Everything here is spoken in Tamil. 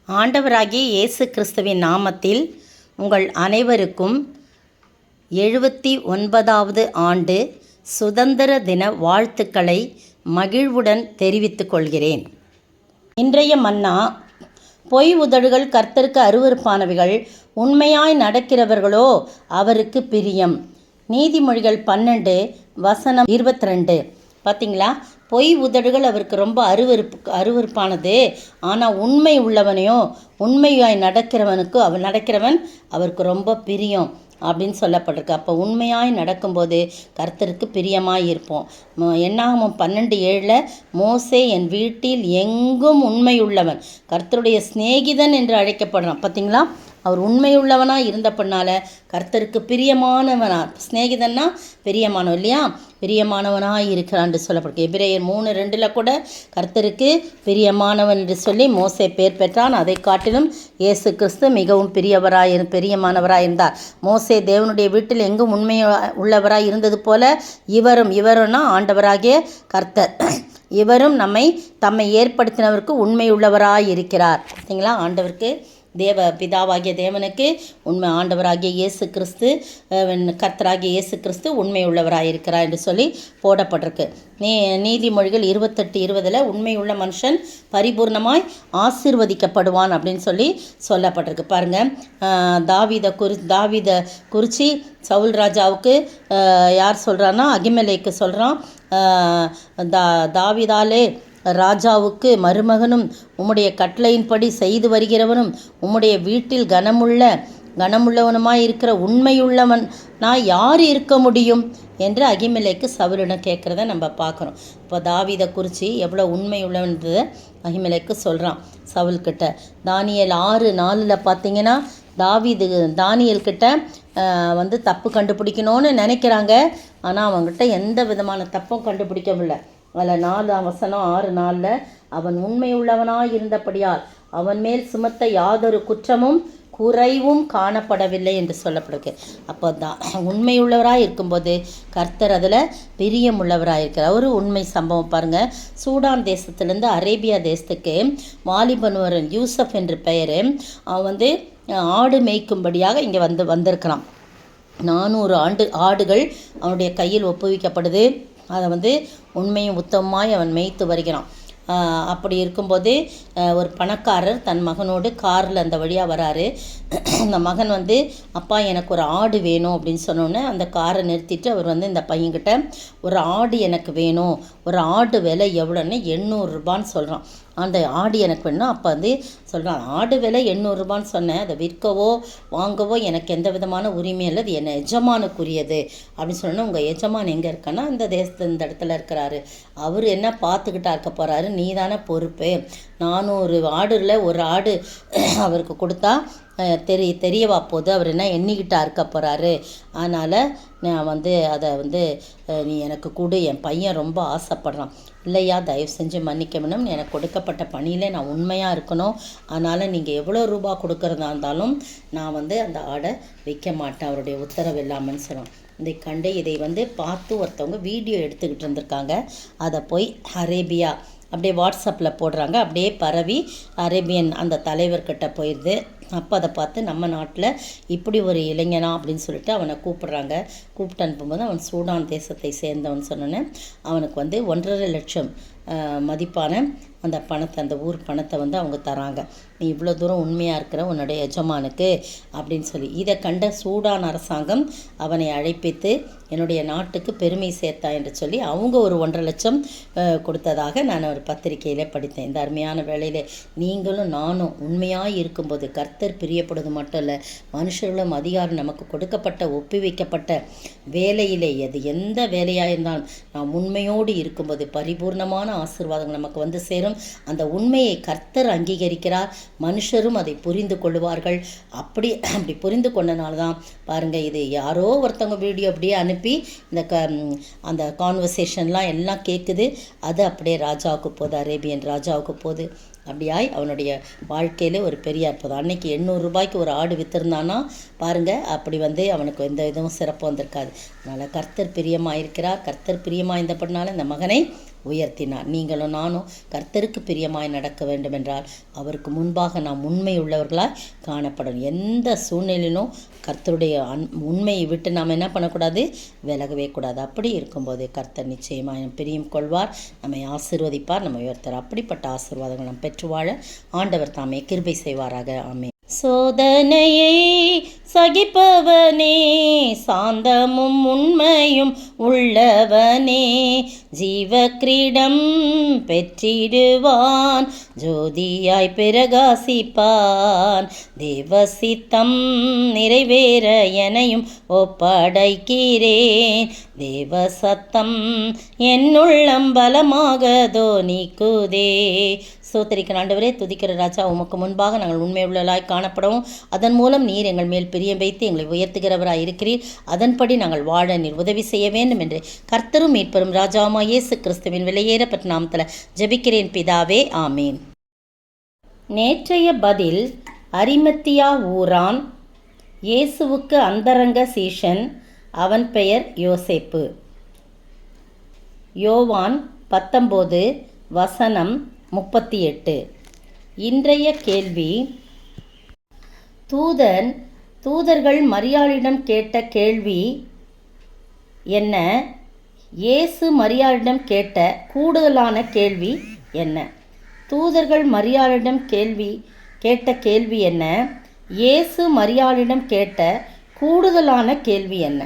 ஆண்டவராகிய இயேசு கிறிஸ்துவின் நாமத்தில் உங்கள் அனைவருக்கும் 79வது ஆண்டு சுதந்திர தின வாழ்த்துக்களை மகிழ்வுடன் தெரிவித்துக் கொள்கிறேன். இன்றைய மன்னா, பொய் உதடுகள் கர்த்தருக்கு அருவருப்பானவைகள், உண்மையாய் நடக்கிறவர்களோ அவருக்கு பிரியம். நீதிமொழிகள் 12 வசனம் 22. பார்த்தீங்களா, பொய் உதடுகள் அவருக்கு ரொம்ப அருவருப்பானது, ஆனால் உண்மை உள்ளவனையோ உண்மையாய் நடக்கிறவன் அவருக்கு ரொம்ப பிரியம் அப்படின்னு சொல்லப்பட்டிருக்கு. அப்போ உண்மையாய் நடக்கும்போது கர்த்தருக்கு பிரியமாய் இருப்போம். என்னாகமம் 12:7 மோசே என் வீட்டில் எங்கும் உண்மையுள்ளவன், கர்த்தருடைய சிநேகிதன் என்று அழைக்கப்படுறான். பார்த்தீங்களா, அவர் உண்மையுள்ளவனாக இருந்தப்பனால கர்த்தருக்கு பிரியமானவனா, சிநேகிதன்னா பிரியமானவன் இல்லையா, பிரியமானவனாக இருக்கிறான்னு சொல்லப்படுது. எபிரேயர் 3:2 கூட கர்த்தருக்கு பிரியமானவன் என்று சொல்லி மோசே பேர் பெற்றான். அதை காட்டிலும் இயேசு கிறிஸ்து மிகவும் பிரியமானவராக இருந்தார். மோசே தேவனுடைய வீட்டில் எங்கும் உண்மை உள்ளவராக இருந்தது போல இவரும்னா ஆண்டவராகிய கர்த்தர், இவரும் தம்மை ஏற்படுத்தினவருக்கு உண்மை உள்ளவராக இருக்கிறார். பார்த்தீங்களா, ஆண்டவருக்கு பிதாவாகிய தேவனுக்கு உண்மை ஆண்டவராகிய இயேசு கிறிஸ்து, கர்த்தராகிய இயேசு கிறிஸ்து உண்மை உள்ளவராக இருக்கிறார் என்று சொல்லி போடப்பட்டிருக்கு. நீதிமொழிகள் 28:20 உண்மையுள்ள மனுஷன் பரிபூர்ணமாய் ஆசீர்வதிக்கப்படுவான் அப்படின்னு சொல்லி சொல்லப்பட்டிருக்கு. பாருங்கள், தாவீத குறித்து சவுல் ராஜாவுக்கு யார் சொல்கிறான்னா, அகிமெலேக்கு சொல்கிறான், தாவீதாலே ராஜாவுக்கு மருமகனும் உம்முடைய கட்டளையின்படி செய்து வருகிறவனும் உம்முடைய வீட்டில் கனமுள்ளவனுமாய் இருக்கிற உண்மையுள்ளவன் நான் யார் இருக்க முடியும் என்று அகிமெலேக்கு சவுலிடம் கேட்குறத நம்ம பார்க்குறோம். இப்போ தாவீதை குறித்து எவ்வளோ உண்மை உள்ளவன்றதை அகிமெலேக்கு சொல்கிறான் சவுல்கிட்ட. தானியேல் 6:4 பார்த்தீங்கன்னா, தானியேல்கிட்ட தப்பு கண்டுபிடிக்கணும்னு நினைக்கிறாங்க, ஆனால் அவங்ககிட்ட எந்த விதமான தப்பும் கண்டுபிடிக்கவில்லை. அதில் 6:4 அவன் உண்மையுள்ளவனாய் இருந்தபடியால் அவன் மேல் சுமத்த யாதொரு குற்றமும் குறைவும் காணப்படவில்லை என்று சொல்லப்படுது. அப்போ உண்மையுள்ளவராக இருக்கும்போது கர்த்தர் அதில் பிரியமுள்ளவராக இருக்கிறார். ஒரு உண்மை சம்பவம் பாருங்கள். சூடான் தேசத்துலேருந்து அரேபியா தேசத்துக்கு வாலிபனுவரன் யூசப் என்று பெயர், அவன் ஆடு மேய்க்கும்படியாக இங்கே வந்திருக்கிறான். 400 ஆடுகள் அவனுடைய கையில் ஒப்புவிக்கப்படுது. அதை உண்மையும் உத்தமமாய் அவன் மேய்த்து வருகிறான். அப்படி இருக்கும்போது ஒரு பணக்காரர் தன் மகனோடு காரில் அந்த வழியாக வராரு. அந்த மகன் அப்பா எனக்கு ஒரு ஆடு வேணும் அப்படின்னு சொன்னோன்னே அந்த காரை நிறுத்திட்டு அவர் இந்த பையன்கிட்ட ஒரு ஆடு எனக்கு வேணும், ஒரு ஆடு விலை எவ்வளோன்னு 800 ரூபான்னு சொல்கிறான். அந்த ஆடு எனக்கு வேணும். அப்போ சொல்கிறான், ஆடு விலை 800 ரூபான்னு சொன்னேன், அதை விற்கவோ வாங்கவோ எனக்கு எந்த விதமான உரிமையும் இல்லை, அது என்ன எஜமானுக்குரியது அப்படின்னு சொன்னோன்னா, உங்கள் எஜமான் எங்கே இருக்கான்னா இந்த இடத்துல இருக்கிறாரு, அவர் என்ன பார்த்துக்கிட்டா இருக்க போகிறாரு, நீ தானே பொறுப்பு. 400 ஆடுல ஒரு ஆடு அவருக்கு கொடுத்தா தெரியவா போது, அவர் என்ன எண்ணிக்கிட்டா இருக்க போகிறாரு, அதனால் நான் அதை நீ எனக்கு கொடு, என் பையன் ரொம்ப ஆசைப்படுறான். இல்லையா, தயவு செஞ்சு மன்னிக்க வேணும், எனக்கு கொடுக்கப்பட்ட பணியில் நான் உண்மையாக இருக்கணும், அதனால் நீங்கள் எவ்வளோ ரூபா கொடுக்குறதா இருந்தாலும் நான் அந்த ஆடை விற்க மாட்டேன், அவருடைய உத்தரவு இல்லாமல்னு சொல்லுவோம். இதை கண்டு இதை பார்த்து ஒருத்தவங்க வீடியோ எடுத்துக்கிட்டு இருந்திருக்காங்க. அதை போய் அரேபியா அப்படியே வாட்ஸ்அப்பில் போடுறாங்க. அப்படியே பரவி அரேபியன் அந்த தலைவர்கிட்ட போயிடுது. அப்போ அதை பார்த்து நம்ம நாட்டில் இப்படி ஒரு இளைஞனா அப்படின்னு சொல்லிட்டு அவனை கூப்பிட்டு அனுப்பும்போது அவன் சூடான் தேசத்தை சேர்ந்தவன் சொன்னோன்னே அவனுக்கு 1.5 லட்சம் மதிப்பான அந்த பணத்தை, அந்த ஊர் பணத்தை அவங்க தராங்க. நீ இவ்வளோ தூரம் உண்மையாக இருக்கிற உன்னுடைய எஜமானுக்கு அப்படின்னு சொல்லி. இதை கண்ட சூடான் அரசாங்கம் அவனை அழைப்பித்து என்னுடைய நாட்டுக்கு பெருமை சேர்த்தா என்று சொல்லி அவங்க ஒரு 1.5 லட்சம் கொடுத்ததாக நான் ஒரு பத்திரிகையில் படித்தேன். இந்த அருமையான வேளையில் நீங்களும் நானும் உண்மையாக இருக்கும்போது கர்த்தர் பிரியப்படுவது மட்டும் இல்லை, மனுஷர்களும் அதிகாரம் நமக்கு கொடுக்கப்பட்ட ஒப்புவிக்கப்பட்ட வேலையிலே எந்த வேலையாக இருந்தாலும் நாம் உண்மையோடு இருக்கும்போது பரிபூர்ணமான ஆசீர்வாதங்கள் நமக்கு சேரும். அந்த உண்மையை கர்த்தர் அங்கீகரிக்கிறார், மனுஷரும் அதை புரிந்து கொள்வார்கள். அப்படி புரிந்து கொண்டனால தான் பாருங்கள், இது யாரோ ஒருத்தவங்க வீடியோ அப்படியே அனுப்பி அந்த கான்வர்சேஷன்லாம் எல்லாம் கேட்குது, அது அப்படியே ராஜாவுக்கு போகுது, அரேபியன் ராஜாவுக்கு போகுது. அப்படியாய் அவனுடைய வாழ்க்கையில் ஒரு பெரிய அற்புதம். அன்னைக்கு 800 ரூபாய்க்கு ஒரு ஆடு விற்றுருந்தானா பாருங்கள், அப்படி அவனுக்கு எந்த இதுவும் சிறப்பு வந்திருக்காது. அதனால் கர்த்தர் பிரியமாக இருக்கிறார். கர்த்தர் பிரியமாக இருந்தபடினால இந்த மகனை உயர்த்தினார். நீங்களும் நானும் கர்த்தருக்கு பிரியமாய் நடக்க வேண்டுமென்றால் அவருக்கு முன்பாக நாம் உண்மை உள்ளவர்களாய் காணப்படணும். எந்த சூழ்நிலையிலும் கர்த்தருடைய உண்மையை விட்டு நாம் என்ன பண்ணக்கூடாது, விலகவே கூடாது. அப்படி இருக்கும்போது கர்த்தர் நிச்சயமாக பிரியம் கொள்வார், நம்மை ஆசீர்வதிப்பார், நம்ம உயர்த்தார். அப்படிப்பட்ட ஆசீர்வாதங்கள் நாம் பெற்று வாழ ஆண்டவர் தாமே கிருபை செய்வாராக. ஆமென். சோதனையை சகிப்பவனே, சாந்தமும் உண்மையும் உள்ளவனே, ஜீவக்கிரீடம் பெற்றிடுவான், ஜோதியாய் பிரகாசிப்பான். தேவசித்தம் நிறைவேற எனையும் ஒப்படைக்கிறேன், தேவ சத்தம் என்னுள்ளம் பலமாக தோனிக்குதே. ஸ்தோத்திரிக்கிற ஆண்டவரே, துதிக்கிற ராஜா, உமக்கு முன்பாக நாங்கள் உண்மை உள்ளவர்களாய் காணப்படவும் அதன் மூலம் நீர் எங்கள் மேல் பிரியம் வைத்து எங்களை உயர்த்துகிறவராய் இருக்கிறீர். அதன்படி நாங்கள் வாழ நீர் உதவி செய்ய வேண்டும் என்று கர்த்தரும் மீட்பரும் ராஜாவுமாய் இயேசு கிறிஸ்துவின் விலையேறப்பட்ட நாமத்தில் ஜெபிக்கிறேன் பிதாவே, ஆமீன். நேற்றைய பதில், அரிமத்தியா ஊரான், இயேசுவுக்கு அந்தரங்க சீஷன், அவன் பெயர் யோசேப்பு. யோவான் 19:38. இன்றைய கேள்வி, தூதர்கள் மரியாளிடம் கேட்ட கேள்வி என்ன? இயேசு மரியாளிடம் கேட்ட கூடுதலான கேள்வி என்ன? தூதர்கள் மரியாளிடம் கேட்ட கேள்வி என்ன? இயேசு மரியாளிடம் கேட்ட கூடுதலான கேள்வி என்ன?